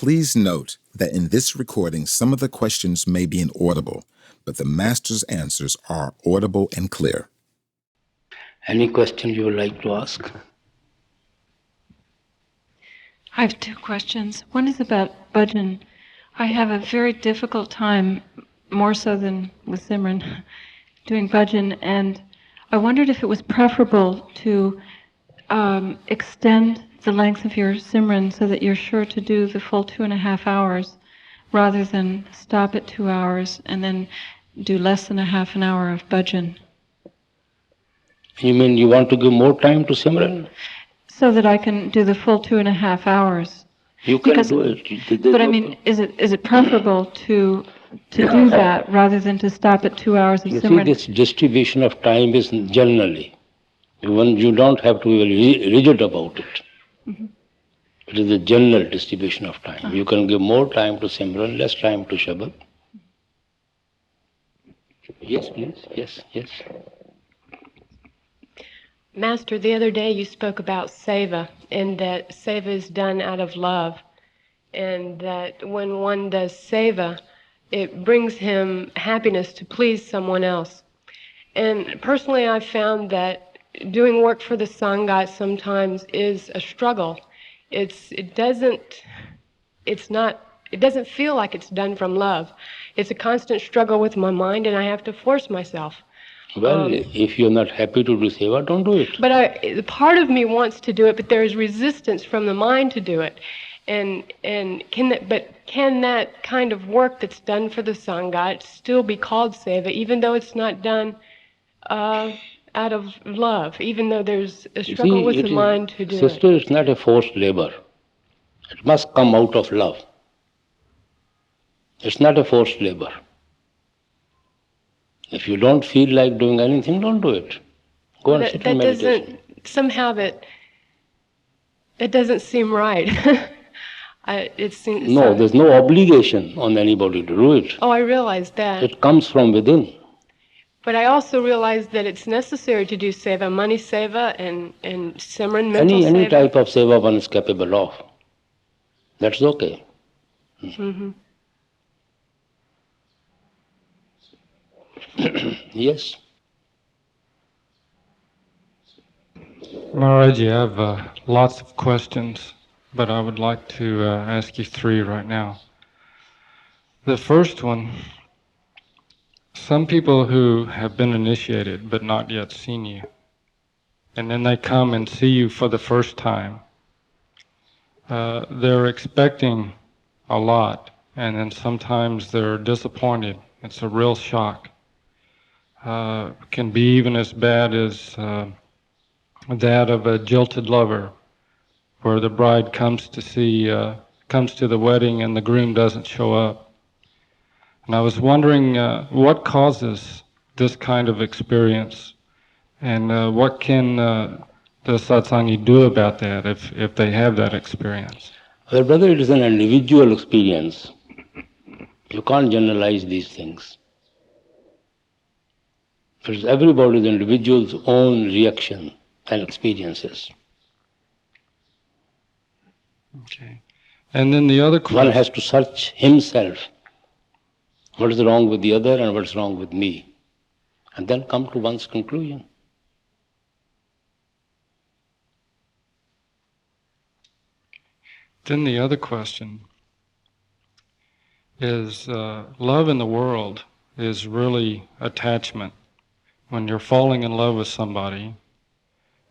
Please note that in this recording, some of the questions may be inaudible, but the Master's answers are audible and clear. Any question you would like to ask? I have two questions. One is about bhajan. I have a very difficult time, more so than with Simran, doing bhajan, and I wondered if it was preferable to extend the length of your Simran so that you're sure to do the full 2.5 hours, rather than stop at 2 hours and then do less than a half an hour of bhajan. You mean you want to give more time to Simran? So that I can do the full 2.5 hours. You can do it. But I mean, is it preferable to do that rather than to stop at 2 hours of You Simran? see, this distribution of time is generally. You don't have to be very rigid about it. Mm-hmm. It is a general distribution of time. You can give more time to Simran, less time to Shabad. Yes, please. Yes. Master, the other day you spoke about seva, and that seva is done out of love, and that when one does seva, it brings him happiness to please someone else. And personally, I've found that doing work for the Sangha sometimes is a struggle. It doesn't feel like it's done from love. It's a constant struggle with my mind, and I have to force myself. Well, if you're not happy to do seva, don't do it. But part of me wants to do it, but there is resistance from the mind to do it. And can that kind of work that's done for the Sangha still be called seva, even though it's not done out of love, even though there's a struggle with the mind to do it? Sister, it's not a forced labor. It must come out of love. It's not a forced labor. If you don't feel like doing anything, don't do it. Go and sit in meditation. Somehow that doesn't seem right. No, there's no obligation on anybody to do it. Oh, I realize that. It comes from within. But I also realize that it's necessary to do seva, money seva, and Simran, mental seva. Any type of seva one is capable of. That's okay. Mm-hmm. Yes. Maharaji, I have lots of questions, but I would like to ask you 3 right now. The first one, some people who have been initiated but not yet seen you, and then they come and see you for the first time, they're expecting a lot, and then sometimes they're disappointed. It's a real shock. Can be even as bad as that of a jilted lover, where the bride comes to the wedding and the groom doesn't show up. And I was wondering what causes this kind of experience, and what can the satsangi do about that if they have that experience? Well, brother, it is an individual experience. You can't generalize these things. It's everybody's individual's own reaction and experiences. Okay. And then the other question... One has to search himself. What is wrong with the other and what is wrong with me? And then come to one's conclusion. Then the other question is, love in the world is really attachment. When you're falling in love with somebody,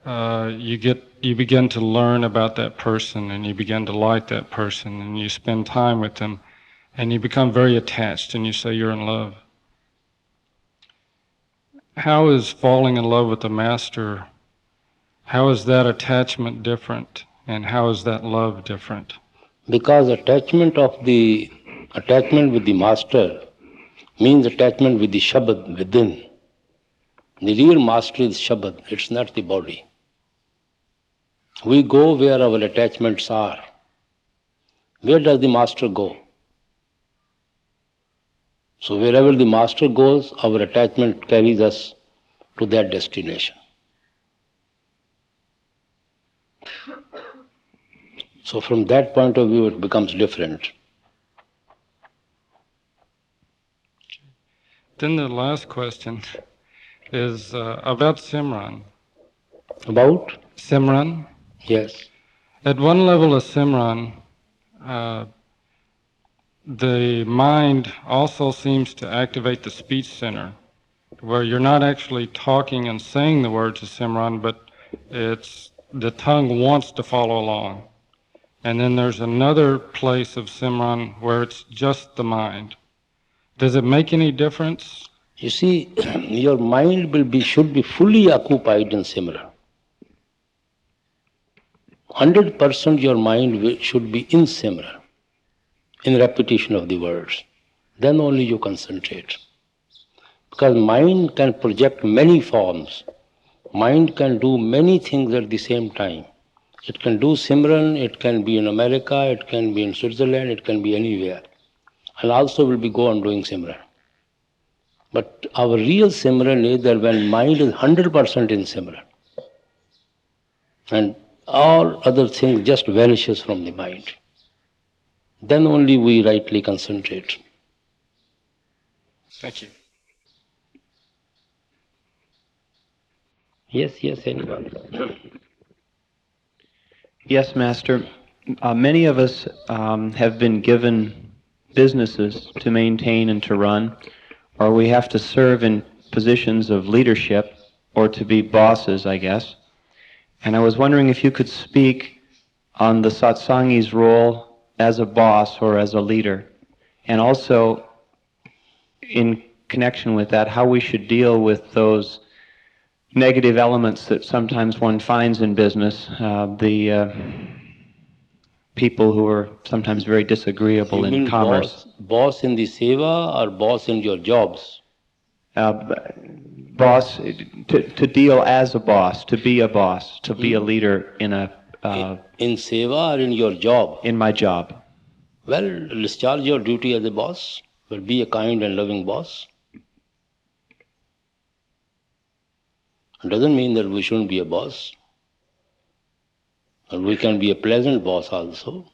you begin to learn about that person, and you begin to like that person, and you spend time with them, and you become very attached, and you say you're in love. How is falling in love with the Master, how is that attachment different, and how is that love different? Because attachment with the Master means attachment with the Shabad within. The real Master is Shabad, it's not the body. We go where our attachments are. Where does the Master go? So wherever the Master goes, our attachment carries us to that destination. So from that point of view, it becomes different. Then the last question is about Simran. About? Simran. Yes. At one level of Simran, the mind also seems to activate the speech center, where you're not actually talking and saying the words of Simran, but it's the tongue wants to follow along. And then there's another place of Simran where it's just the mind. Does it make any difference? You see, your mind should be fully occupied in Simran. 100% your mind should be in Simran, in repetition of the words. Then only you concentrate. Because mind can project many forms. Mind can do many things at the same time. It can do Simran, it can be in America, it can be in Switzerland, it can be anywhere. And also will be go on doing Simran. But our real Simran is that when mind is 100% in Simran, and all other things just vanishes from the mind. Then only we rightly concentrate. Thank you. Yes, anyone. Yes, Master. Many of us have been given businesses to maintain and to run, or we have to serve in positions of leadership, or to be bosses, I guess. And I was wondering if you could speak on the satsangi's role as a boss or as a leader, and also in connection with that, how we should deal with those negative elements that sometimes one finds in business, the people who are sometimes very disagreeable in commerce. Boss in the seva or boss in your jobs? Boss, to deal as a boss, to be a leader in a... in seva or in your job? In my job. Well, discharge your duty as a boss. Well, be a kind and loving boss. It doesn't mean that we shouldn't be a boss. We can be a pleasant boss also,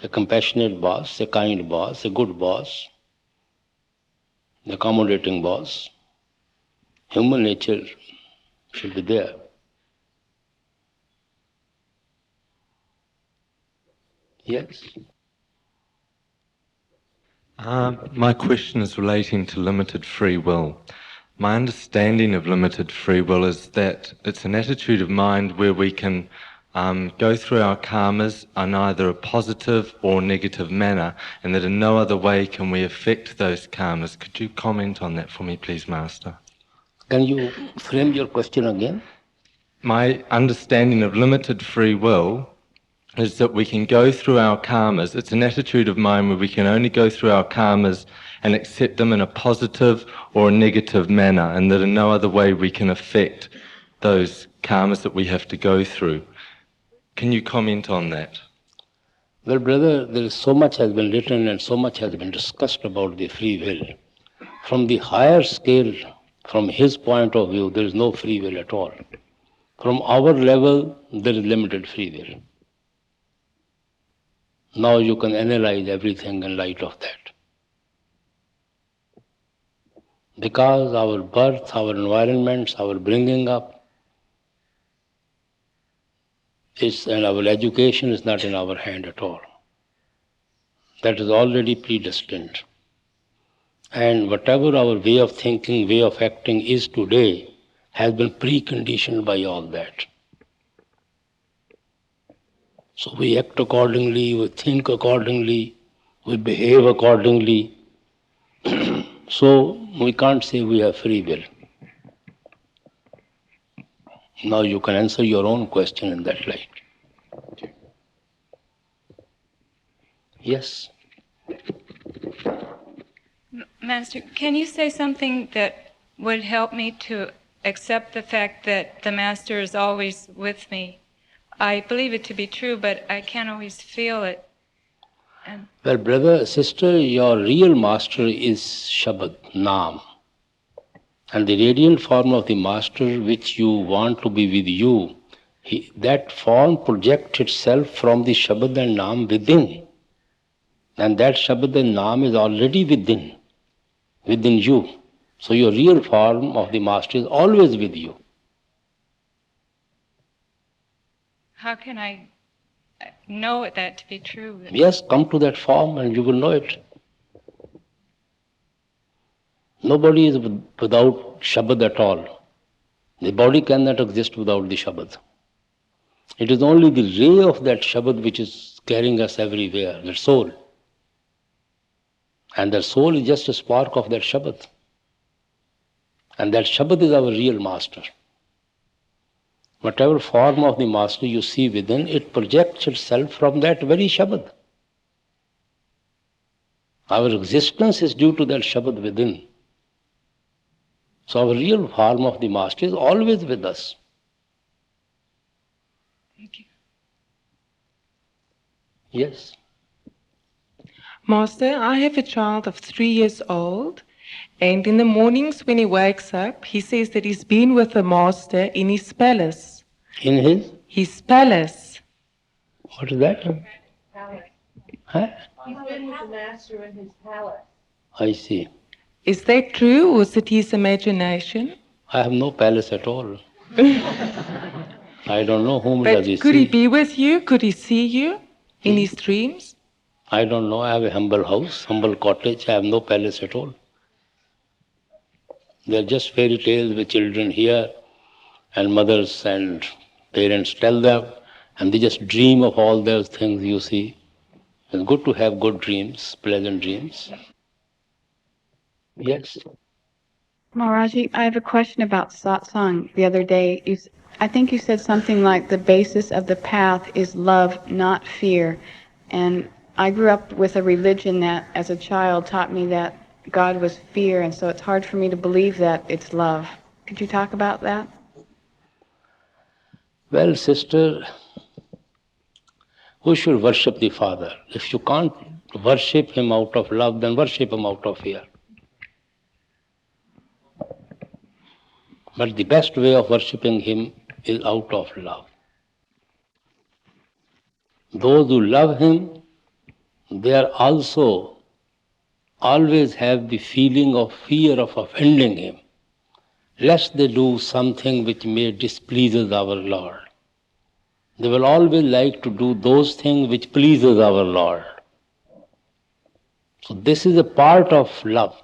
a compassionate boss, a kind boss, a good boss, an accommodating boss. Human nature should be there. Yes? My question is relating to limited free will. My understanding of limited free will is that it's an attitude of mind where we can go through our karmas in either a positive or negative manner, and that in no other way can we affect those karmas. Could you comment on that for me, please, Master? Can you frame your question again? My understanding of limited free will is that we can go through our karmas. It's an attitude of mind where we can only go through our karmas and accept them in a positive or a negative manner, and that in no other way we can affect those karmas that we have to go through. Can you comment on that? Well, brother, there is so much has been written and so much has been discussed about the free will. From the higher scale, from his point of view, there is no free will at all. From our level, there is limited free will. Now you can analyze everything in light of that. Because our birth, our environments, our bringing up, and our education is not in our hand at all. That is already predestined. And whatever our way of thinking, way of acting is today, has been preconditioned by all that. So we act accordingly, we think accordingly, we behave accordingly. So we can't say we have free will. Now you can answer your own question in that light. Yes? Master, can you say something that would help me to accept the fact that the Master is always with me? I believe it to be true, but I can't always feel it. Well, brother, sister, your real master is Shabad, Naam. And the radiant form of the master which you want to be with you That form projects itself from the Shabad and Naam within. And that Shabad and Naam is already within you. So your real form of the Master is always with you. How can I know that to be true? Yes, come to that form and you will know it. Nobody is without Shabad at all. The body cannot exist without the Shabad. It is only the ray of that Shabad which is carrying us everywhere, the soul. And that soul is just a spark of that Shabad. And that Shabad is our real Master. Whatever form of the Master you see within, it projects itself from that very Shabad. Our existence is due to that Shabad within. So our real form of the Master is always with us. Thank you. Yes. Master, I have a child of 3 years old, and in the mornings when he wakes up, he says that he's been with the Master in his palace. In his? His palace. What is that? Palace. Huh? He's been with the Master in his palace. I see. Is that true, or is it his imagination? I have no palace at all. I don't know whom does he But could see. he be with you? Could he see you in his dreams? I don't know. I have a humble house, humble cottage. I have no palace at all. They are just fairy tales which children hear and mothers and parents tell them, and they just dream of all those things you see. It's good to have good dreams, pleasant dreams. Yes. Maharaji, I have a question about satsang. The other day, I think you said something like the basis of the path is love, not fear. And I grew up with a religion that, as a child, taught me that God was fear, and so it's hard for me to believe that it's love. Could you talk about that? Well, sister, we should worship the Father. If you can't worship Him out of love, then worship Him out of fear. But the best way of worshipping Him is out of love. Those who love Him, they are also always have the feeling of fear of offending Him, lest they do something which may displeases our Lord. They will always like to do those things which pleases our Lord. So this is a part of love.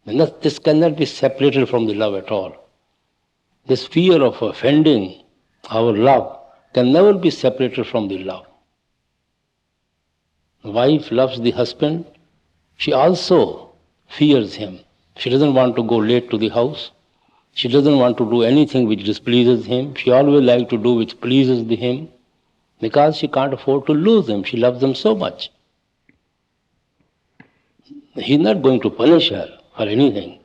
This cannot be separated from the love at all. This fear of offending our love can never be separated from the love. The wife loves the husband. She also fears him. She doesn't want to go late to the house. She doesn't want to do anything which displeases him. She always likes to do which pleases him because she can't afford to lose him. She loves him so much. He's not going to punish her for anything.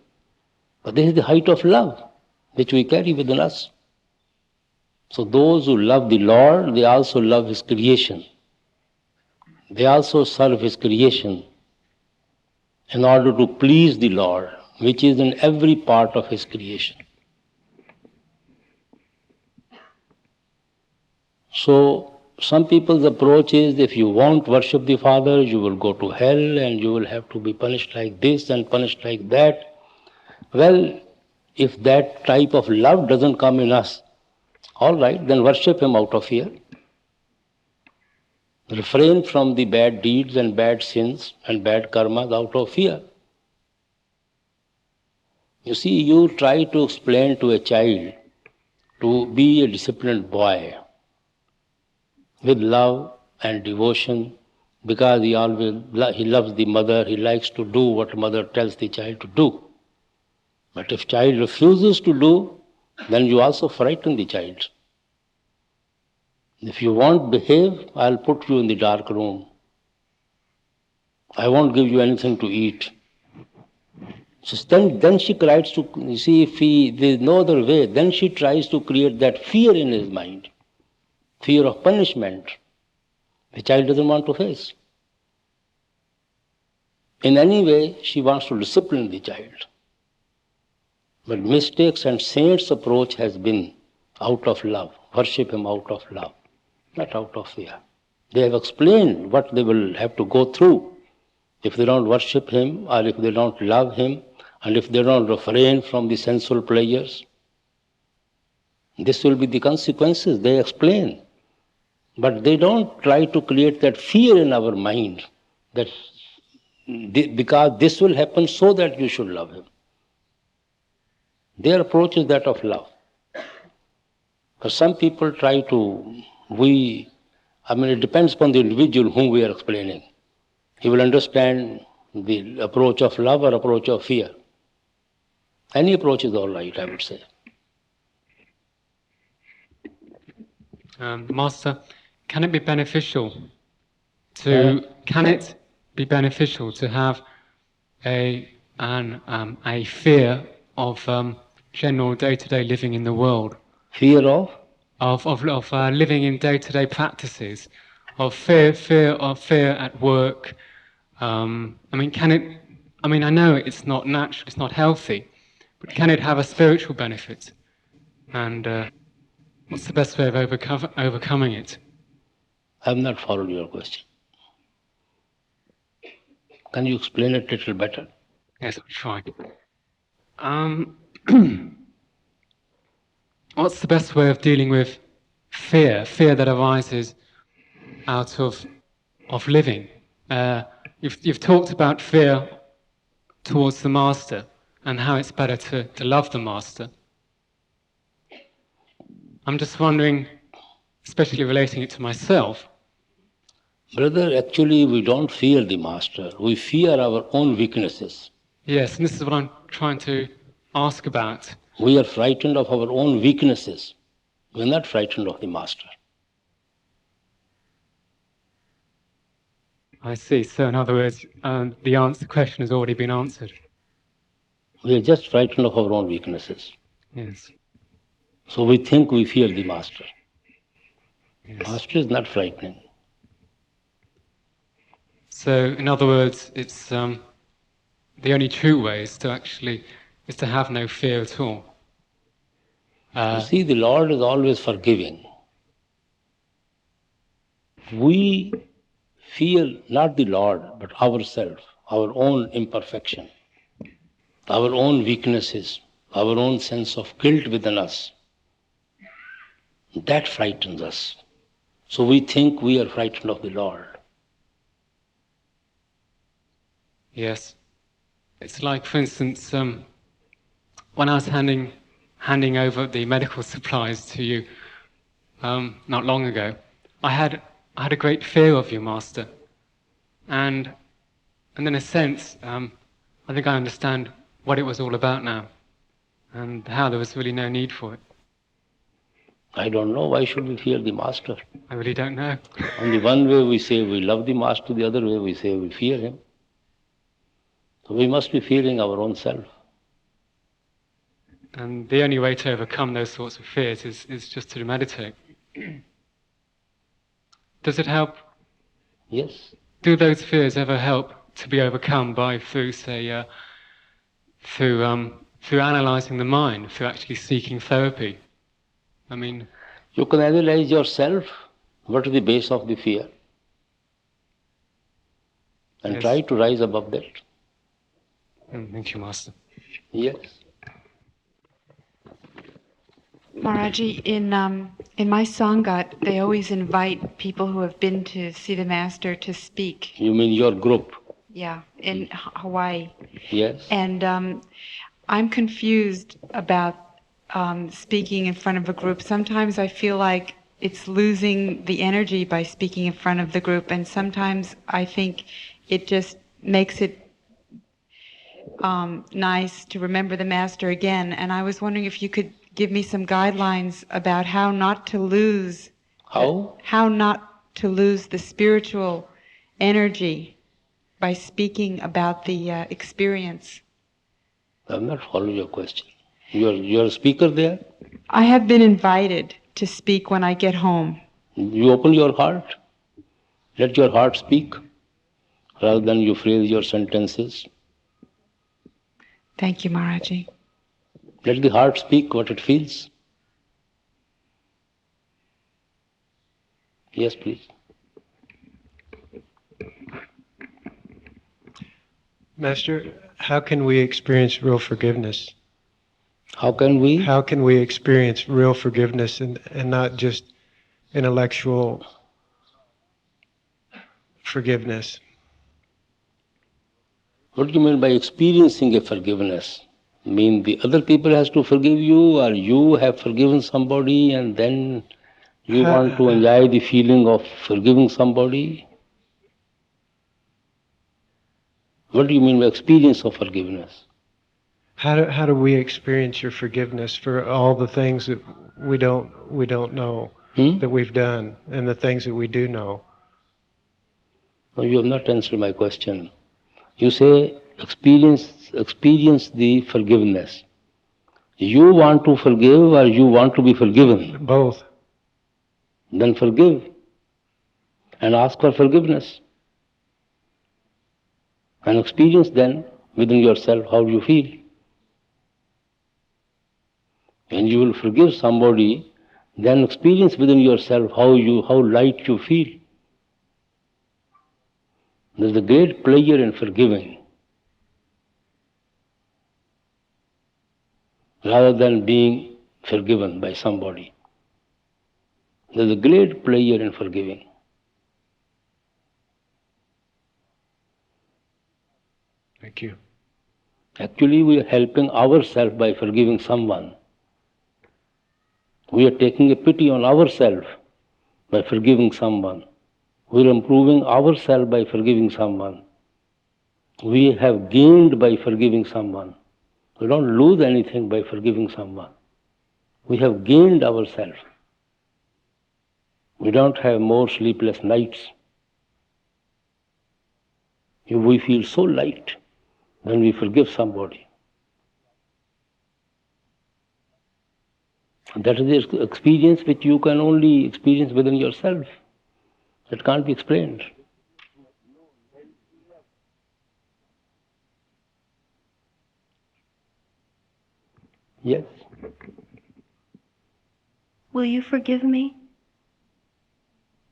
But this is the height of love which we carry within us. So those who love the Lord, they also love His creation. They also serve His creation in order to please the Lord, which is in every part of His creation. So some people's approach is, if you won't worship the Father, you will go to hell and you will have to be punished like this and punished like that. Well, if that type of love doesn't come in us, all right, then worship Him out of fear. Refrain from the bad deeds and bad sins and bad karmas out of fear. You see, you try to explain to a child to be a disciplined boy with love and devotion, because he loves the mother, he likes to do what mother tells the child to do. But if child refuses to do, then you also frighten the child. If you won't behave, I'll put you in the dark room. I won't give you anything to eat. So then she tries to, you see, if there's no other way, then she tries to create that fear in his mind, fear of punishment, the child doesn't want to face. In any way, she wants to discipline the child. But mistakes and saints' approach has been out of love. worship him out of love, not out of fear. They have explained what they will have to go through if they don't worship him, or if they don't love him, and if they don't refrain from the sensual pleasures. This will be the consequences, they explain. But they don't try to create that fear in our mind, that because this will happen so that you should love him. Their approach is that of love. But some people try to, it depends upon the individual whom we are explaining. He will understand the approach of love or approach of fear. Any approach is all right, I would say. Master, can it be beneficial to have a fear of general day-to-day living in the world? Fear of? Of living in day-to-day practices, of fear at work. I know it's not natural, it's not healthy, but can it have a spiritual benefit? And what's the best way of overcoming it? I have not followed your question. Can you explain it a little better? Yes, I'll try. What's the best way of dealing with fear that arises out of living? You've talked about fear towards the Master and how it's better to love the Master. I'm just wondering, especially relating it to myself. Brother, actually we don't fear the Master. We fear our own weaknesses. Yes, and this is what I'm trying to ask about. We are frightened of our own weaknesses. We are not frightened of the Master. I see. So in other words, the question has already been answered. We are just frightened of our own weaknesses. Yes. So we think we fear the Master. Yes. Master is not frightening. So in other words, it's the only true way is to have no fear at all. You see, the Lord is always forgiving. We fear not the Lord, but ourselves, our own imperfection, our own weaknesses, our own sense of guilt within us. That frightens us. So we think we are frightened of the Lord. Yes. It's like, for instance, when I was handing over the medical supplies to you not long ago, I had a great fear of you, Master. And in a sense, I think I understand what it was all about now, and how there was really no need for it. I don't know, why should we fear the Master? I really don't know. On the one way we say we love the Master, the other way we say we fear him. So we must be fearing our own self. And the only way to overcome those sorts of fears is just to meditate. Does it help? Yes. Do those fears ever help to be overcome through analyzing the mind, through actually seeking therapy? You can analyze yourself, what is the base of the fear, and yes. Try to rise above that. Thank you, Master. Yes. Maharaji, in my Sangat, they always invite people who have been to see the Master to speak. You mean your group? Yeah, in Hawaii. Yes. And I'm confused about speaking in front of a group. Sometimes I feel like it's losing the energy by speaking in front of the group, and sometimes I think it just makes it nice to remember the Master again. And I was wondering if you could give me some guidelines about how not to lose the spiritual energy by speaking about the experience. I'm not following your question. You're a speaker there? I have been invited to speak when I get home. You open your heart. Let your heart speak, rather than you phrase your sentences. Thank you, Maharaji. Let the heart speak what it feels. Yes, please. Master, how can we experience real forgiveness? How can we? How can we experience real forgiveness and not just intellectual forgiveness? What do you mean by experiencing a forgiveness? Mean the other people has to forgive you, or you have forgiven somebody and then you want to enjoy the feeling of forgiving somebody? What do you mean by experience of forgiveness? How do we experience your forgiveness for all the things that we don't know that we've done and the things that we do know? No, you have not answered my question. You say experience the forgiveness. You want to forgive or you want to be forgiven? Both. Then forgive and ask for forgiveness. And experience then within yourself how you feel. When you will forgive somebody, then experience within yourself how light you feel. There's a great pleasure in forgiving, rather than being forgiven by somebody. There's a great pleasure in forgiving. Thank you. Actually, we are helping ourselves by forgiving someone. We are taking a pity on ourselves by forgiving someone. We are improving ourselves by forgiving someone. We have gained by forgiving someone. We don't lose anything by forgiving someone. We have gained ourselves. We don't have more sleepless nights. We feel so light when we forgive somebody. That is the experience which you can only experience within yourself. It can't be explained. Yes. Will you forgive me?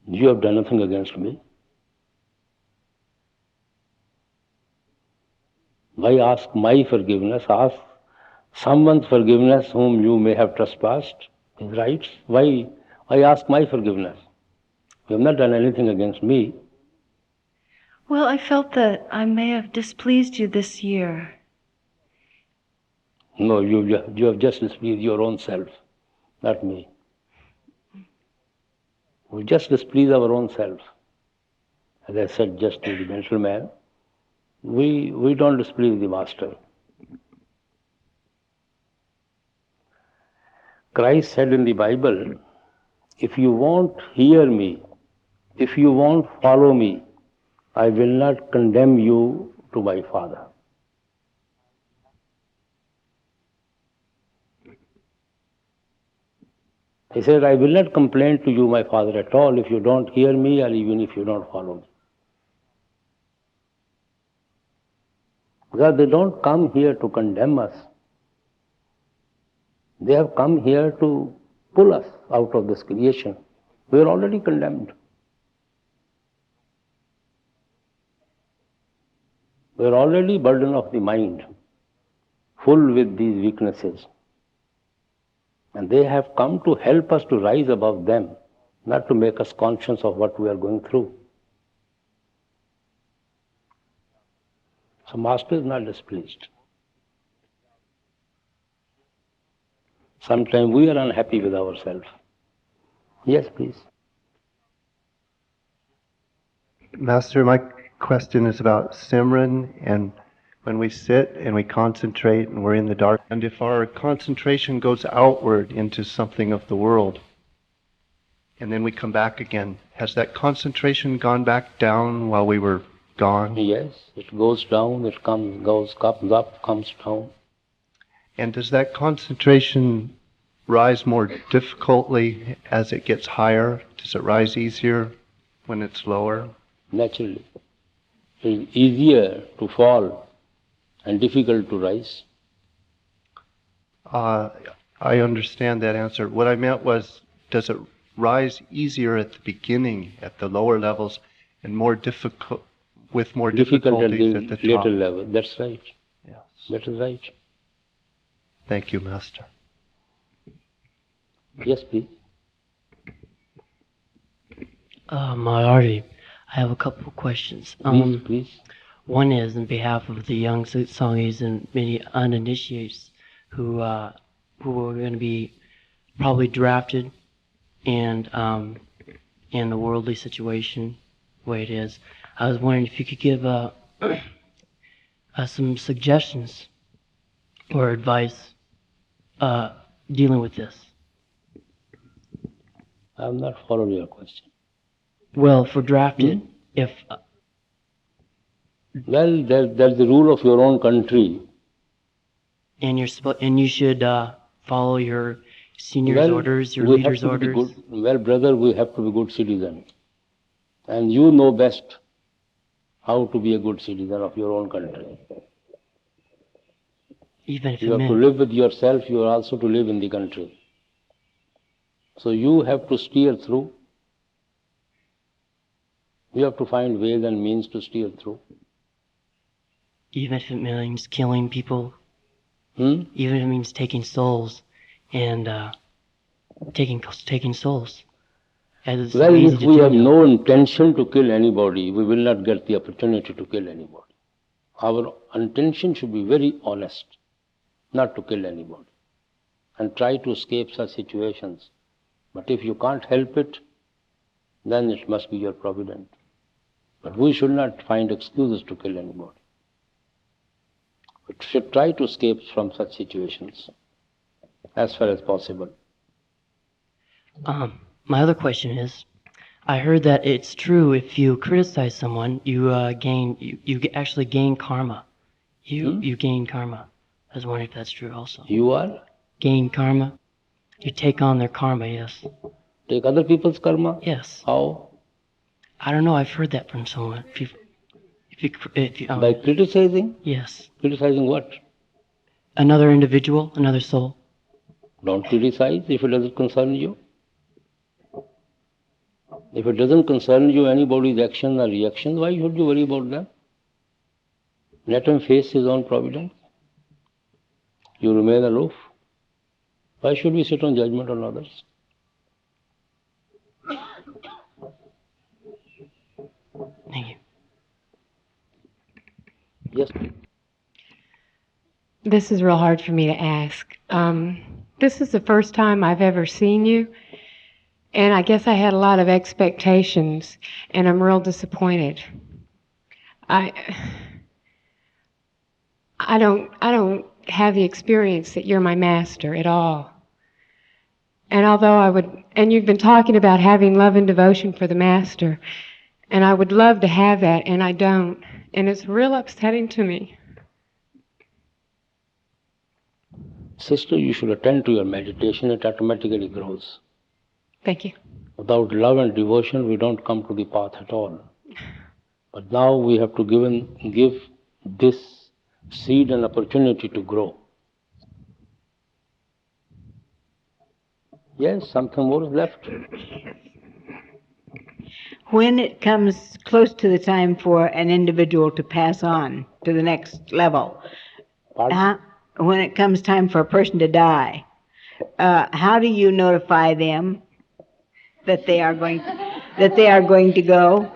You have done nothing against me. Why ask my forgiveness? Ask someone's forgiveness whom you may have trespassed his rights. Why ask my forgiveness? You have not done anything against me. Well, I felt that I may have displeased you this year. No, you have just displeased your own self, not me. We just displease our own self. As I said just to the gentleman, we don't displease the Master. Christ said in the Bible, if you won't hear me, if you won't follow me, I will not condemn you to my Father. He said, I will not complain to you, my Father, at all if you don't hear me or even if you don't follow me. Because they don't come here to condemn us. They have come here to pull us out of this creation. We are already condemned. We are already burden of the mind, full with these weaknesses. And they have come to help us to rise above them, not to make us conscious of what we are going through. So Master is not displeased. Sometimes we are unhappy with ourselves. Yes, please. Master, my question is about Simran, and when we sit and we concentrate and we're in the dark, and if our concentration goes outward into something of the world, and then we come back again, has that concentration gone back down while we were gone? Yes, it goes down, it comes up, comes down. And does that concentration rise more difficultly as it gets higher? Does it rise easier when it's lower? Naturally. It's easier to fall and difficult to rise. I understand that answer. What I meant was, does it rise easier at the beginning, at the lower levels, and more difficult, with more difficulties at the top. Later level. That's right. Yes. That is right. Thank you, Master. Yes, please. Maharaji, I have a couple of questions. Please. One is in behalf of the young Sangis and many uninitiates who are going to be probably drafted and in the worldly situation, the way it is. I was wondering if you could give some suggestions or advice dealing with this. I'm not following your question. Well, for drafted, if... Well, that's the rule of your own country. And you should follow your seniors' orders, your leaders' orders. Well, brother, we have to be good citizens. And you know best how to be a good citizen of your own country. Even if you have to live with yourself, you are also to live in the country. So you have to steer through. You have to find ways and means to steer through. Even if it means killing people, even if it means taking souls and taking souls. Well, if we have no intention to kill anybody, we will not get the opportunity to kill anybody. Our intention should be very honest, not to kill anybody, and try to escape such situations. But if you can't help it, then it must be your providence. But we should not find excuses to kill anybody. We should try to escape from such situations as far as possible. My other question is, I heard that it's true if you criticize someone, you actually gain karma. You gain karma. I was wondering if that's true also. You are? Gain karma. You take on their karma, yes. Take other people's karma? Yes. How? I don't know, I've heard that from someone. If you By criticizing? Yes. Criticizing what? Another individual, another soul. Don't criticize if it doesn't concern you. If it doesn't concern you, anybody's action or reaction, why should you worry about them? Let him face his own providence. You remain aloof. Why should we sit on judgment on others? Thank you. Yes, please. This is real hard for me to ask. This is the first time I've ever seen you, and I guess I had a lot of expectations, and I'm real disappointed. I don't have the experience that you're my master at all. And although and you've been talking about having love and devotion for the master, and I would love to have that, and I don't, and it's real upsetting to me. Sister, you should attend to your meditation, it automatically grows. Thank you. Without love and devotion, we don't come to the path at all. But now we have to give this seed an opportunity to grow. Yes, something more is left. When it comes close to the time for an individual to pass on to the next level, when it comes time for a person to die, how do you notify them that they are going to go?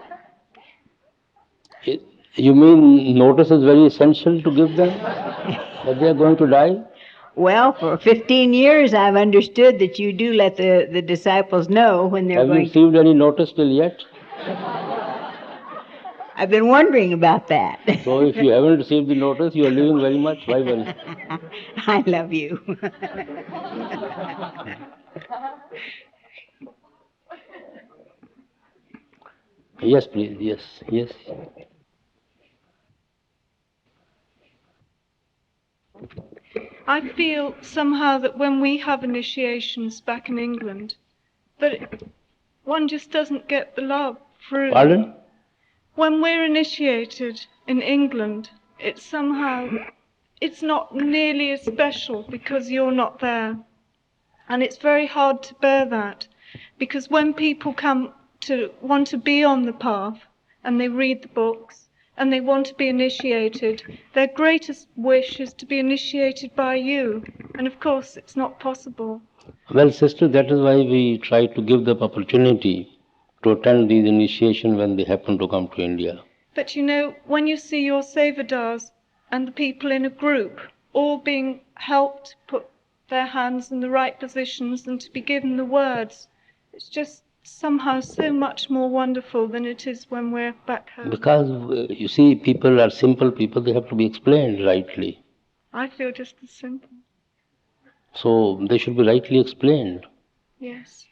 You mean notice is very essential to give them that they are going to die? Well, for 15 years I've understood that you do let the disciples know when they're going to... Have you received any notice till yet? I've been wondering about that. So if you haven't received the notice, you are living very much. Why worry? I love you. Yes, please. Yes, yes. I feel somehow that when we have initiations back in England, that one just doesn't get the love through. Pardon? When we're initiated in England, it's not nearly as special because you're not there. And it's very hard to bear that. Because when people come to want to be on the path and they read the books and they want to be initiated, their greatest wish is to be initiated by you. And of course, it's not possible. Well, sister, that is why we try to give them opportunity to attend these initiation when they happen to come to India. But you know, when you see your Sevadars and the people in a group all being helped put their hands in the right positions and to be given the words, it's just somehow so much more wonderful than it is when we're back home. Because, you see, people are simple people, they have to be explained rightly. I feel just as simple. So they should be rightly explained. Yes.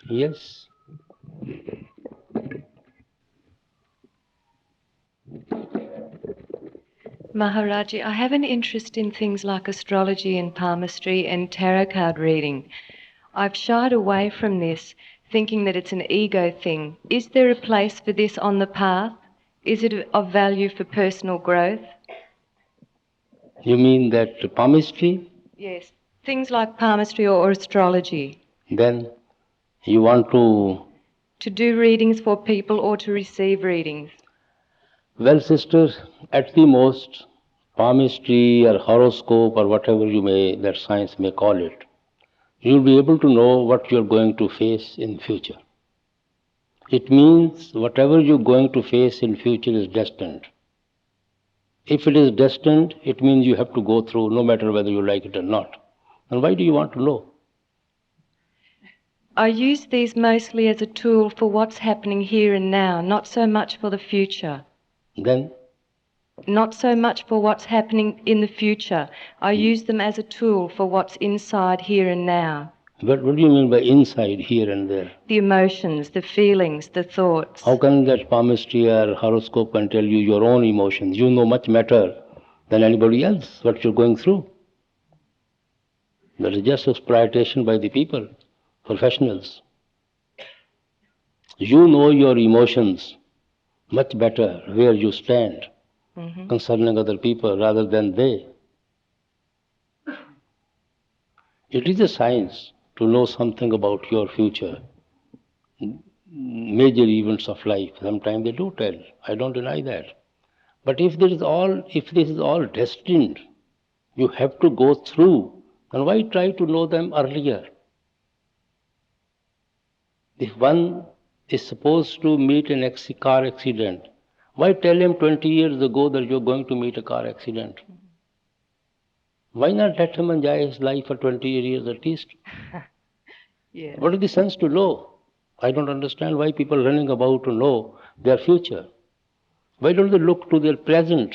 Yes. Maharaji, I have an interest in things like astrology and palmistry and tarot card reading. I've shied away from this, thinking that it's an ego thing. Is there a place for this on the path? Is it of value for personal growth? You mean that palmistry? Yes. Things like palmistry or astrology. Then you want to... To do readings for people or to receive readings? Well, sisters, at the most, palmistry or horoscope or whatever that science may call it, you'll be able to know what you're going to face in future. It means whatever you're going to face in future is destined. If it is destined, it means you have to go through no matter whether you like it or not. And why do you want to know? I use these mostly as a tool for what's happening here and now, not so much for the future. Then? Not so much for what's happening in the future. I use them as a tool for what's inside here and now. But what do you mean by inside, here and there? The emotions, the feelings, the thoughts. How can that palmistry or horoscope can tell you your own emotions? You know much better than anybody else what you're going through. That is just exploitation by the people, professionals. You know your emotions much better, where you stand concerning other people rather than they. It is a science to know something about your future, major events of life. Sometimes they do tell, I don't deny that. But if this is all destined, you have to go through, then why try to know them earlier? If one is supposed to meet a car accident, why tell him 20 years ago that you're going to meet a car accident? Why not let him enjoy his life for 20 years at least? Yes. What is the sense to know? I don't understand why people are running about to know their future. Why don't they look to their present?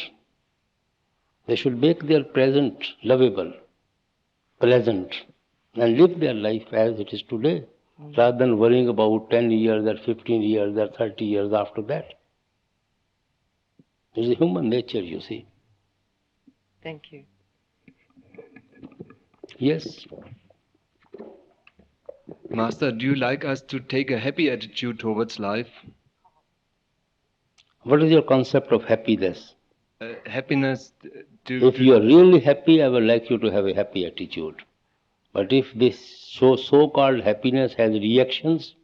They should make their present lovable, pleasant, and live their life as it is today, rather than worrying about 10 years or 15 years or 30 years after that. It's a human nature, you see. Thank you. Yes. Master, do you like us to take a happy attitude towards life? What is your concept of happiness? Happiness If you are really happy, I would like you to have a happy attitude. But if this so-called happiness has reactions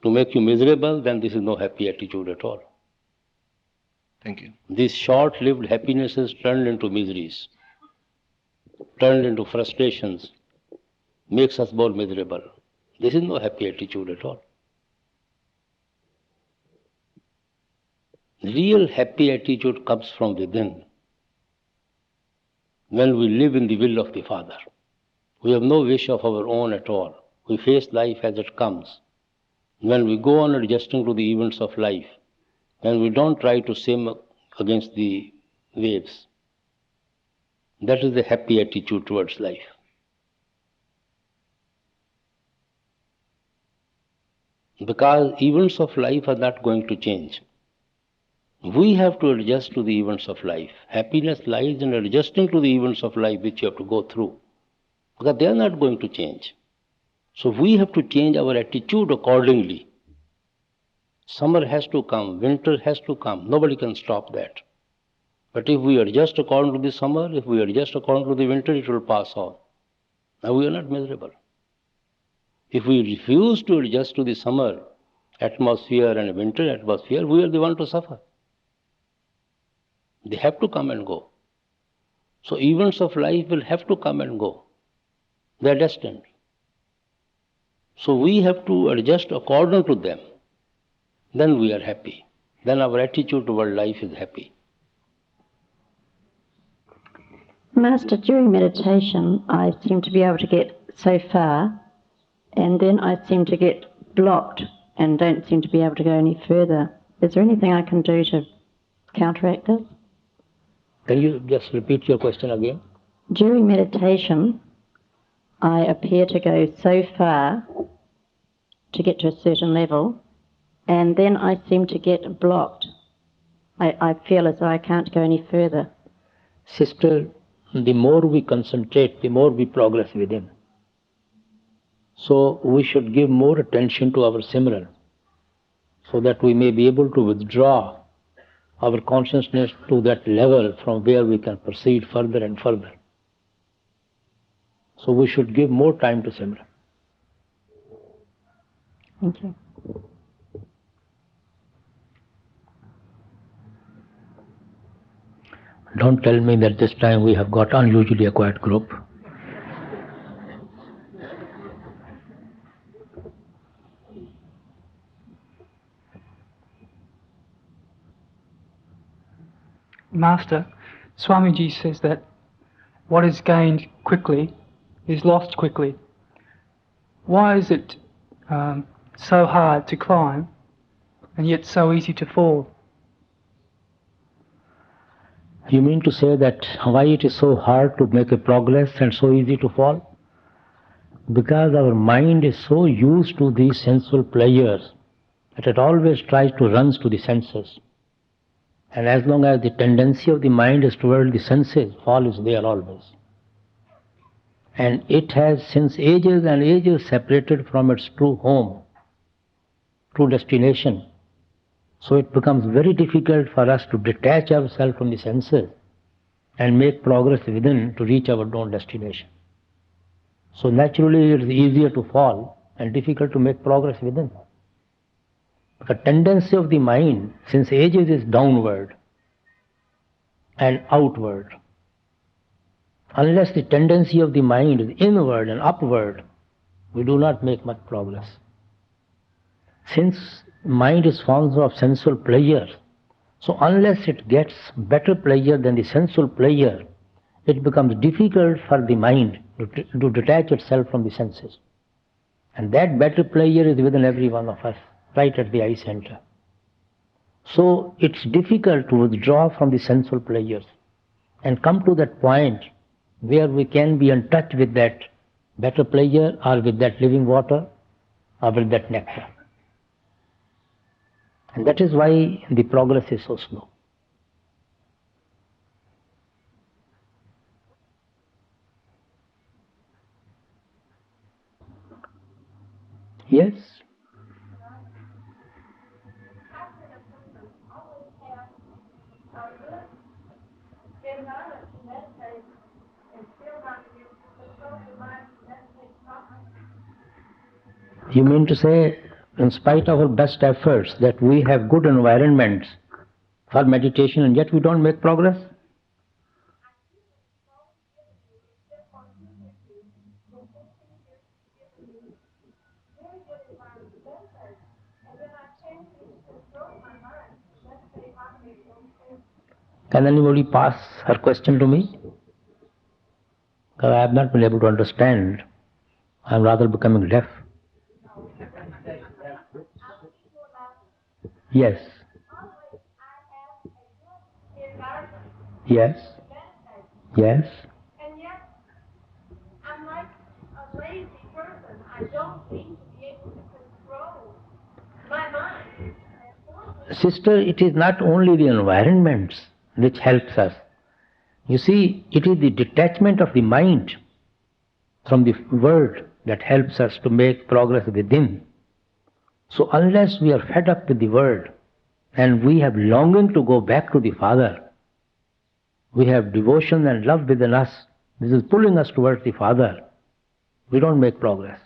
to make you miserable, then this is no happy attitude at all. Thank you. These short-lived happinesses turned into miseries, turned into frustrations, makes us more miserable. This is no happy attitude at all. Real happy attitude comes from within. When we live in the will of the Father, we have no wish of our own at all. We face life as it comes. When we go on adjusting to the events of life, when we don't try to swim against the waves, that is the happy attitude towards life. Because events of life are not going to change. We have to adjust to the events of life. Happiness lies in adjusting to the events of life which you have to go through. Because they are not going to change. So we have to change our attitude accordingly. Summer has to come, winter has to come. Nobody can stop that. But if we adjust according to the summer, if we adjust according to the winter, it will pass on. Now we are not miserable. If we refuse to adjust to the summer atmosphere and winter atmosphere, we are the one to suffer. They have to come and go. So events of life will have to come and go. They are destined. So we have to adjust according to them. Then we are happy. Then our attitude toward life is happy. Master, during meditation, I seem to be able to get so far, and then I seem to get blocked and don't seem to be able to go any further. Is there anything I can do to counteract this? Can you just repeat your question again? During meditation, I appear to go so far to get to a certain level, and then I seem to get blocked. I feel as though I can't go any further. Sister, the more we concentrate, the more we progress within. So we should give more attention to our Simran, so that we may be able to withdraw our consciousness to that level from where we can proceed further and further. So we should give more time to Simran. Thank you. Don't tell me that this time we have got unusually a quiet group. Master, Swamiji says that what is gained quickly is lost quickly. Why is it so hard to climb and yet so easy to fall? You mean to say that why it is so hard to make a progress and so easy to fall? Because our mind is so used to these sensual pleasures that it always tries to run to the senses. And as long as the tendency of the mind is toward the senses, fall is there always. And it has since ages and ages separated from its true home, true destination. So it becomes very difficult for us to detach ourselves from the senses and make progress within to reach our own destination. So naturally it is easier to fall and difficult to make progress within. The tendency of the mind since ages is downward and outward. Unless the tendency of the mind is inward and upward, we do not make much progress. Since mind is fond of sensual pleasure, so unless it gets better pleasure than the sensual pleasure, it becomes difficult for the mind to detach itself from the senses. And that better pleasure is within every one of us, right at the eye center. So it's difficult to withdraw from the sensual pleasures and come to that point where we can be in touch with that better pleasure or with that living water or with that nectar. And that is why the progress is so slow. Yes? You mean to say, in spite of our best efforts, that we have good environments for meditation and yet we don't make progress? Can anybody pass her question to me? Because I have not been able to understand. I am rather becoming deaf. Yes. Yes. Yes. And yet, I'm like a lazy person. I don't seem to be able to control my mind. Sister, it is not only the environments which helps us. You see, it is the detachment of the mind from the world that helps us to make progress within. So unless we are fed up with the world and we have longing to go back to the Father, We have devotion and love within us. This is pulling us towards the Father. We don't make progress.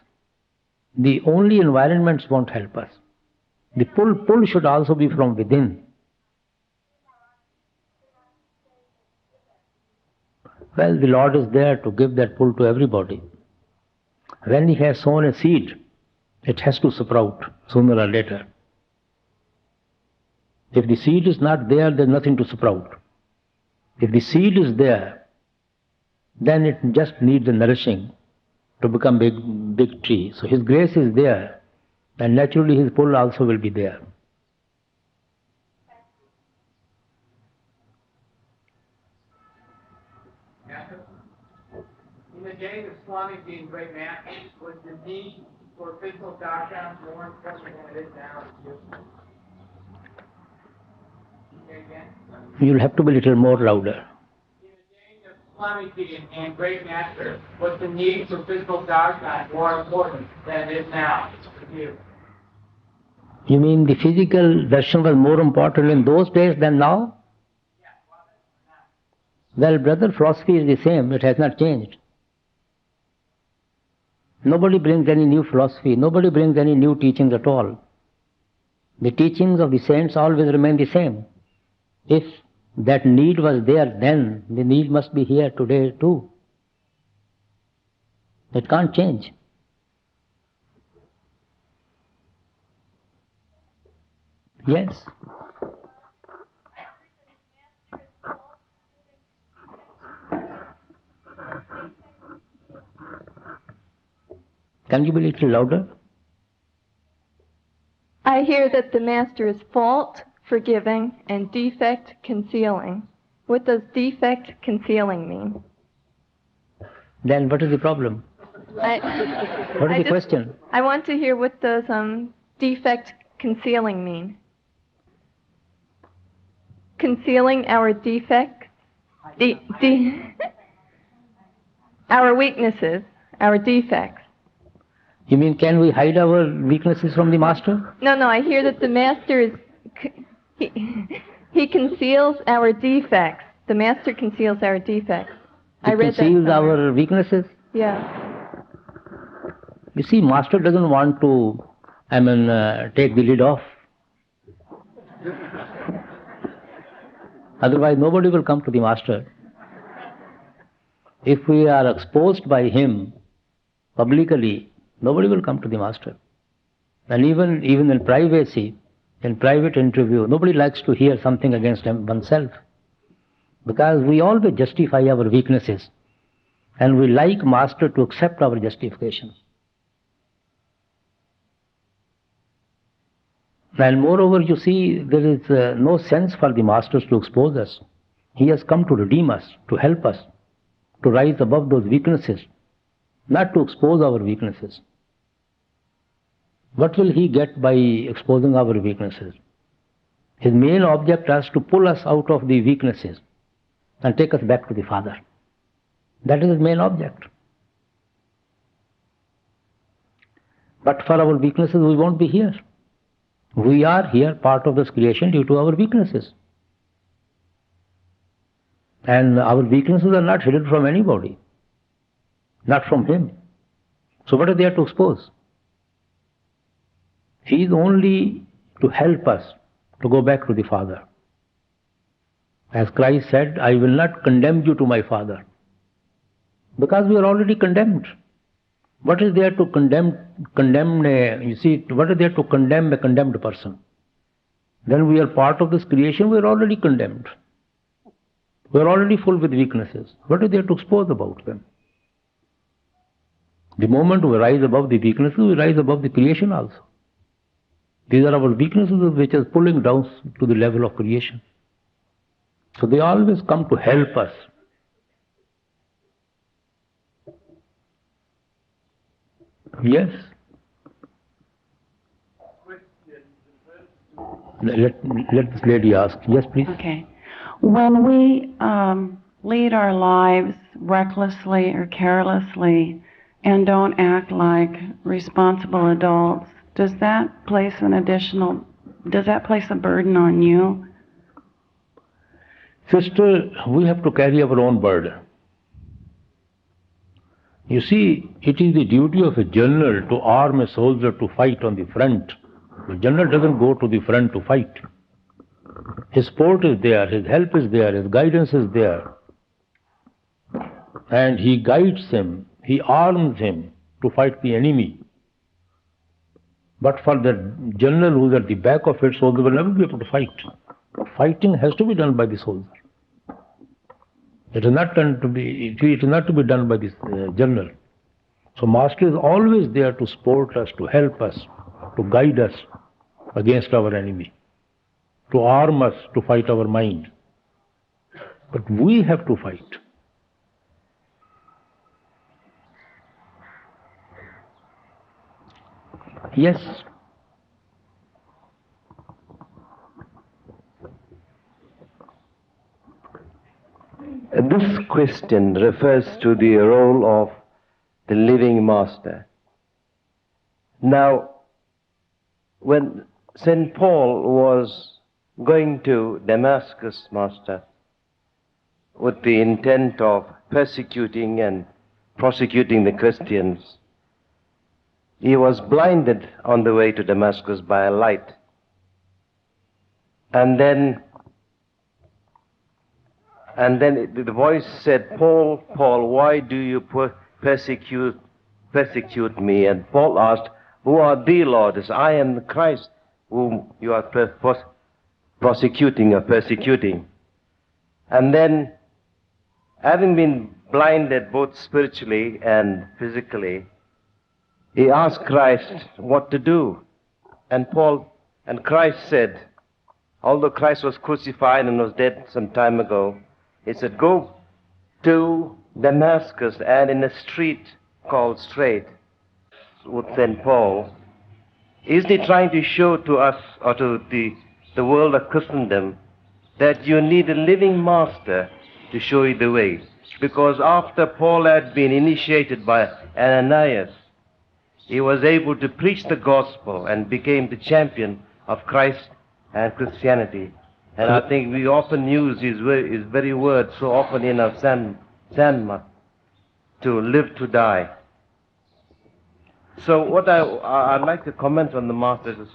The only environments won't help us. The pull should also be from within. Well, the Lord is there to give that pull to everybody. When He has sown a seed, it has to sprout sooner or later. If the seed is not there, there's nothing to sprout. If the seed is there, then it just needs the nourishing to become big tree. So His grace is there, and naturally His pull also will be there. In the days of Swami being great master, was the need for physical darshan more important than it is now? You'll have to be a little more louder. Swami and great master, was the need for physical darshan more important than it is now for you? You mean the physical darshan was more important in those days than now? Well, brother, philosophy is the same. It has not changed. Nobody brings any new philosophy. Nobody brings any new teachings at all. The teachings of the saints always remain the same. If that need was there then, the need must be here today too. It can't change. Yes. Can you be a little louder? I hear that the Master is fault forgiving and defect concealing. What does defect concealing mean? Then what is the problem? What is the question? I want to hear what does defect concealing mean. Concealing our defect, our weaknesses, our defects. You mean can we hide our weaknesses from the Master? No, I hear that the Master is, he conceals our defects. The Master conceals our defects. He conceals our weaknesses? Yeah. You see, Master doesn't want to, take the lid off. Otherwise, nobody will come to the Master. If we are exposed by him publicly, nobody will come to the Master. And even in privacy, in private interview, nobody likes to hear something against oneself. Because we always justify our weaknesses. And we like Master to accept our justification. And moreover, you see, there is no sense for the Masters to expose us. He has come to redeem us, to help us, to rise above those weaknesses, not to expose our weaknesses. What will he get by exposing our weaknesses? His main object is to pull us out of the weaknesses and take us back to the Father. That is his main object. But for our weaknesses, we won't be here. We are here, part of this creation, due to our weaknesses. And our weaknesses are not hidden from anybody, not from him. So what are they to expose? He is only to help us to go back to the Father. As Christ said, I will not condemn you to my Father. Because we are already condemned. What is there to condemn what is there to condemn a condemned person? Then we are part of this creation, we are already condemned. We are already full with weaknesses. What is there to expose about them? The moment we rise above the weaknesses, we rise above the creation also. These are our weaknesses which are pulling down to the level of creation. So they always come to help us. Yes. Let this lady ask. Yes, please. Okay. When we lead our lives recklessly or carelessly and don't act like responsible adults, does that place a burden on you? Sister, we have to carry our own burden. You see, it is the duty of a general to arm a soldier to fight on the front. The general doesn't go to the front to fight. His support is there, his help is there, his guidance is there. And he guides him, he arms him to fight the enemy. But for the general who is at the back of it, soldier will never be able to fight. Fighting has to be done by the soldier. It is not to be done by the general. So Master is always there to support us, to help us, to guide us against our enemy, to arm us to fight our mind. But we have to fight. Yes. This question refers to the role of the living master. Now, when St. Paul was going to Damascus, Master, with the intent of persecuting and prosecuting the Christians, he was blinded on the way to Damascus by a light. And then the voice said, Paul, Paul, why do you persecute me? And Paul asked, who art thee, Lord? He said, I am the Christ whom you are prosecuting or persecuting. And then, having been blinded both spiritually and physically, he asked Christ what to do. And Christ said, although Christ was crucified and was dead some time ago, he said, go to Damascus, and in a street called Straight with St. Paul. Isn't he trying to show to us, or to the world of Christendom, that you need a living master to show you the way? Because after Paul had been initiated by Ananias, he was able to preach the gospel and became the champion of Christ and Christianity. And I think we often use his very words so often in our Sanma, to live to die. So what I'd like to comment on the Master is,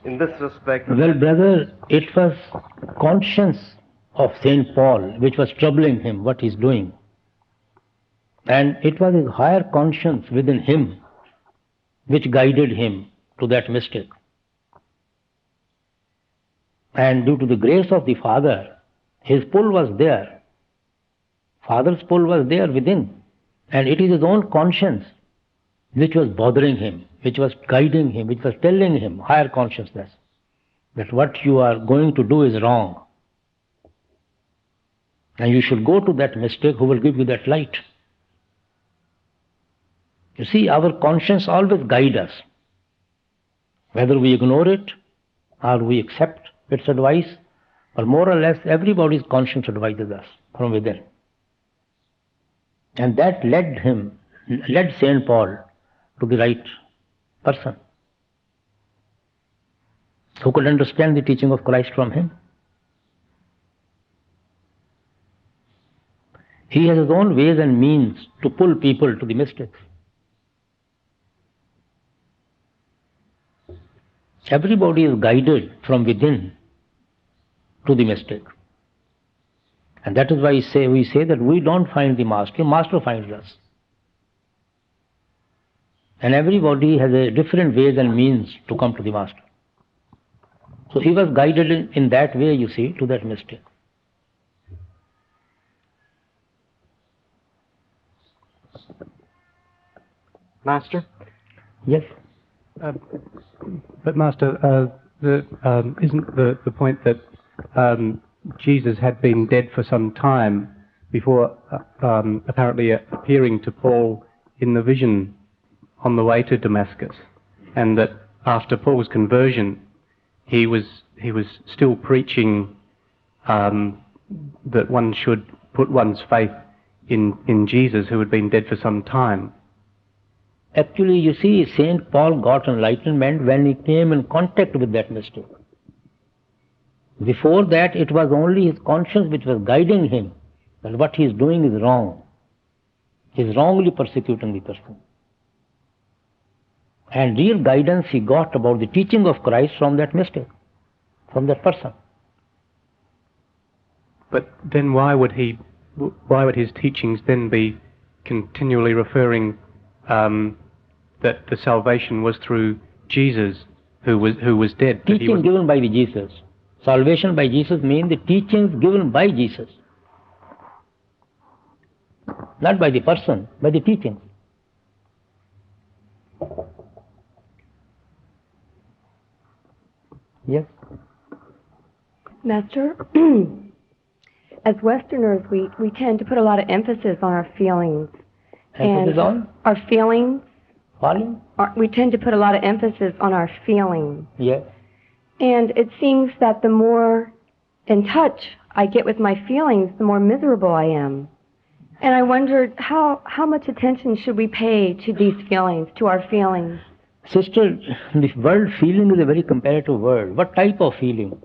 in this respect. Well, brother, it was conscience of St. Paul which was troubling him, what he's doing. And it was his higher conscience within him which guided him to that mistake. And due to the grace of the Father, his pull was there. Father's pull was there within. And it is his own conscience which was bothering him, which was guiding him, which was telling him, higher consciousness, that what you are going to do is wrong. And you should go to that mistake who will give you that light. You see, our conscience always guides us. Whether we ignore it or we accept its advice, or more or less everybody's conscience advises us from within. And that led St. Paul to the right person, who could understand the teaching of Christ from him. He has his own ways and means to pull people to the mistakes. Everybody is guided from within to the mistake. And that is why we say that we don't find the Master, Master finds us. And everybody has a different ways and means to come to the Master. So he was guided in that way, you see, to that mistake. Master? Yes. But Master, isn't the point that Jesus had been dead for some time before apparently appearing to Paul in the vision on the way to Damascus, and that after Paul's conversion, he was still preaching that one should put one's faith in Jesus, who had been dead for some time? Actually, you see, St. Paul got enlightenment when he came in contact with that mistake. Before that, it was only his conscience which was guiding him that what he is doing is wrong. He is wrongly persecuting the person. And real guidance he got about the teaching of Christ from that mistake, from that person. But then why would his teachings then be continually referring that the salvation was through Jesus who was dead? Teaching given by the Jesus. Salvation by Jesus means the teachings given by Jesus. Not by the person, by the teachings. Yes. Master, as Westerners, we tend to put a lot of emphasis on our feelings. Emphasis on? Our feelings. Feelings? We tend to put a lot of emphasis on our feelings. Yes. And it seems that the more in touch I get with my feelings, the more miserable I am. And I wondered how much attention should we pay to these feelings, to our feelings? Sister, the word feeling is a very comparative word. What type of feeling?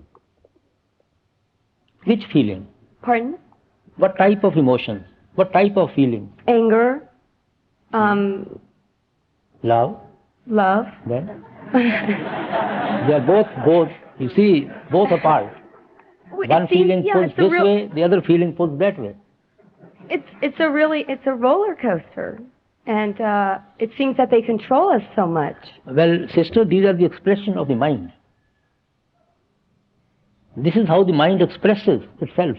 Which feeling? Pardon? What type of emotions? What type of feeling? Anger. Love. Love. Then? They are both, you see, both apart. One feeling pulls this way, the other feeling pulls that way. It's a roller coaster. And it seems that they control us so much. Well, sister, these are the expression of the mind. This is how the mind expresses itself.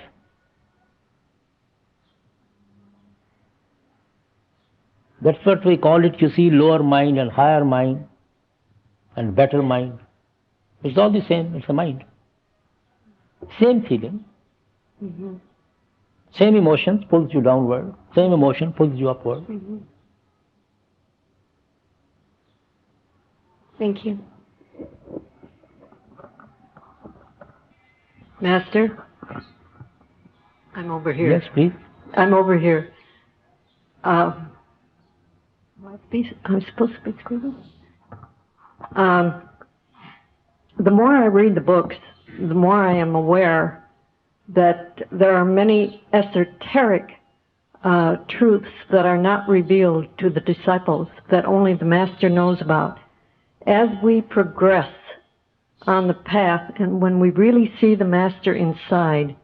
That's what we call it, you see, lower mind and higher mind and better mind. It's all the same, it's a mind. Same feeling. Mm-hmm. Same emotions pulls you downward, same emotion pulls you upward. Mm-hmm. Thank you. Master, I'm over here. Yes, please. I'm over here. I'm supposed to be screaming? The more I read the books, the more I am aware that there are many esoteric truths that are not revealed to the disciples, that only the Master knows about. As we progress on the path, and when we really see the Master inside,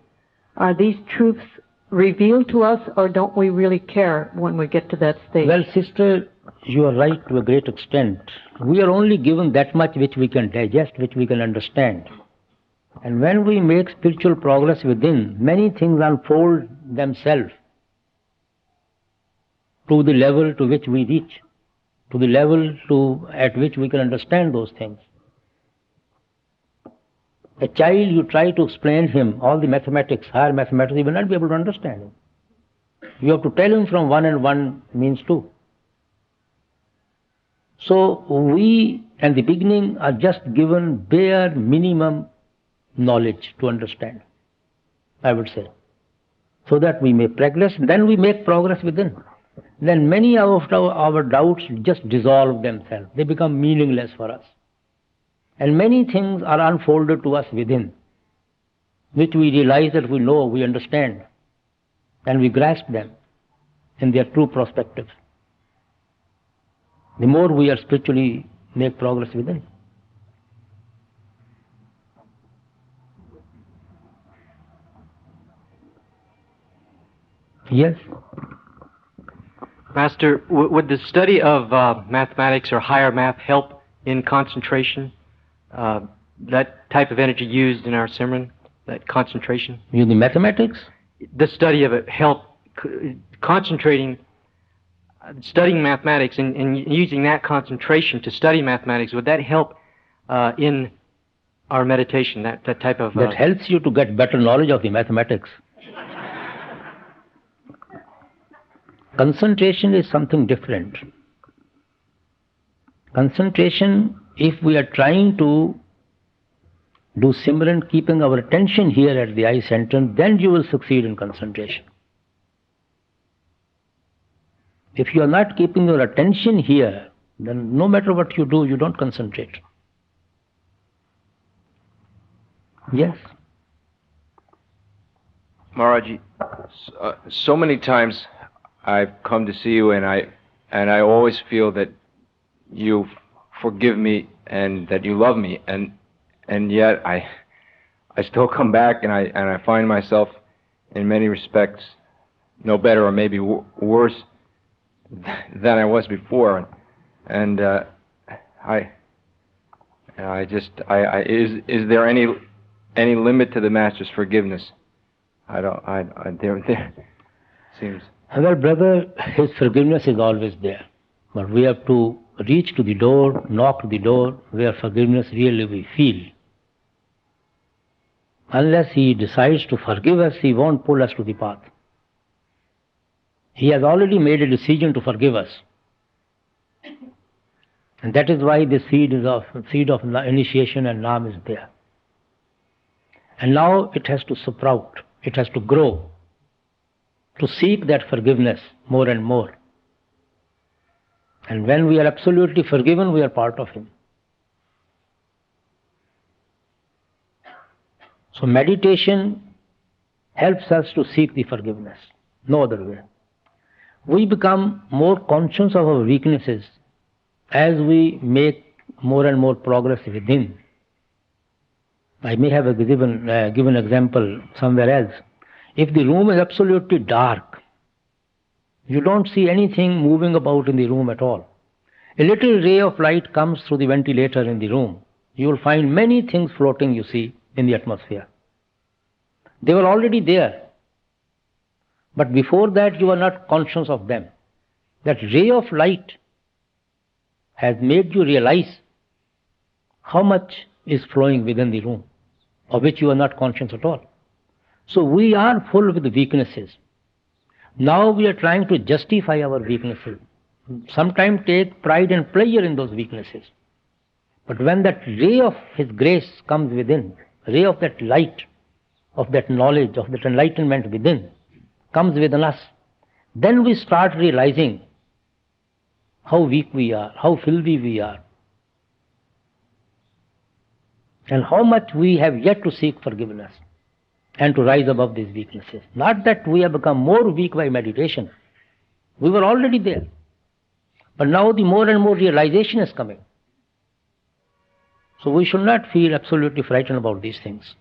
are these truths revealed to us, or don't we really care when we get to that stage? Well, sister, you are right to a great extent. We are only given that much which we can digest, which we can understand. And when we make spiritual progress within, many things unfold themselves to the level to which we reach, to the level at which we can understand those things. A child, you try to explain him all the mathematics, higher mathematics, he will not be able to understand him. You have to tell him from 1 and 1 means 2. So we, at the beginning, are just given bare minimum knowledge to understand, I would say, so that we may progress. Then we make progress within. Then many of our doubts just dissolve themselves. They become meaningless for us. And many things are unfolded to us within, which we realize that we know, we understand, and we grasp them in their true perspective. The more we are spiritually make progress within. Yes. Master, would the study of mathematics or higher math help in concentration? That type of energy used in our Simran, that concentration? You mean mathematics? The study of it help concentrating, studying mathematics and using that concentration to study mathematics. Would that help in our meditation? That type of that helps you to get better knowledge of the mathematics. Concentration is something different. Concentration, if we are trying to do Simran, keeping our attention here at the eye center, then you will succeed in concentration. If you are not keeping your attention here, then no matter what you do, you don't concentrate. Yes. Maharaji, so many times I've come to see you, and I always feel that you forgive me and that you love me, and yet I still come back, and I find myself in many respects no better, or maybe worse than I was before, and is there any limit to the Master's forgiveness? There seems. Well, brother, his forgiveness is always there. But we have to reach to the door, knock to the door, where forgiveness really we feel. Unless he decides to forgive us, he won't pull us to the path. He has already made a decision to forgive us. And that is why the seed of initiation and Naam is there. And now it has to sprout, it has to grow, to seek that forgiveness more and more. And when we are absolutely forgiven, we are part of Him. So meditation helps us to seek the forgiveness, no other way. We become more conscious of our weaknesses as we make more and more progress within. I may have given example somewhere else. If the room is absolutely dark, you don't see anything moving about in the room at all. A little ray of light comes through the ventilator in the room. You will find many things floating, you see, in the atmosphere. They were already there. But before that, you were not conscious of them. That ray of light has made you realize how much is flowing within the room, of which you are not conscious at all. So we are full with weaknesses. Now we are trying to justify our weaknesses. Sometimes take pride and pleasure in those weaknesses. But when that ray of His grace comes within, ray of that light, of that knowledge, of that enlightenment within, comes within us, then we start realizing how weak we are, how filthy we are, and how much we have yet to seek forgiveness and to rise above these weaknesses. Not that we have become more weak by meditation. We were already there. But now the more and more realization is coming. So we should not feel absolutely frightened about these things.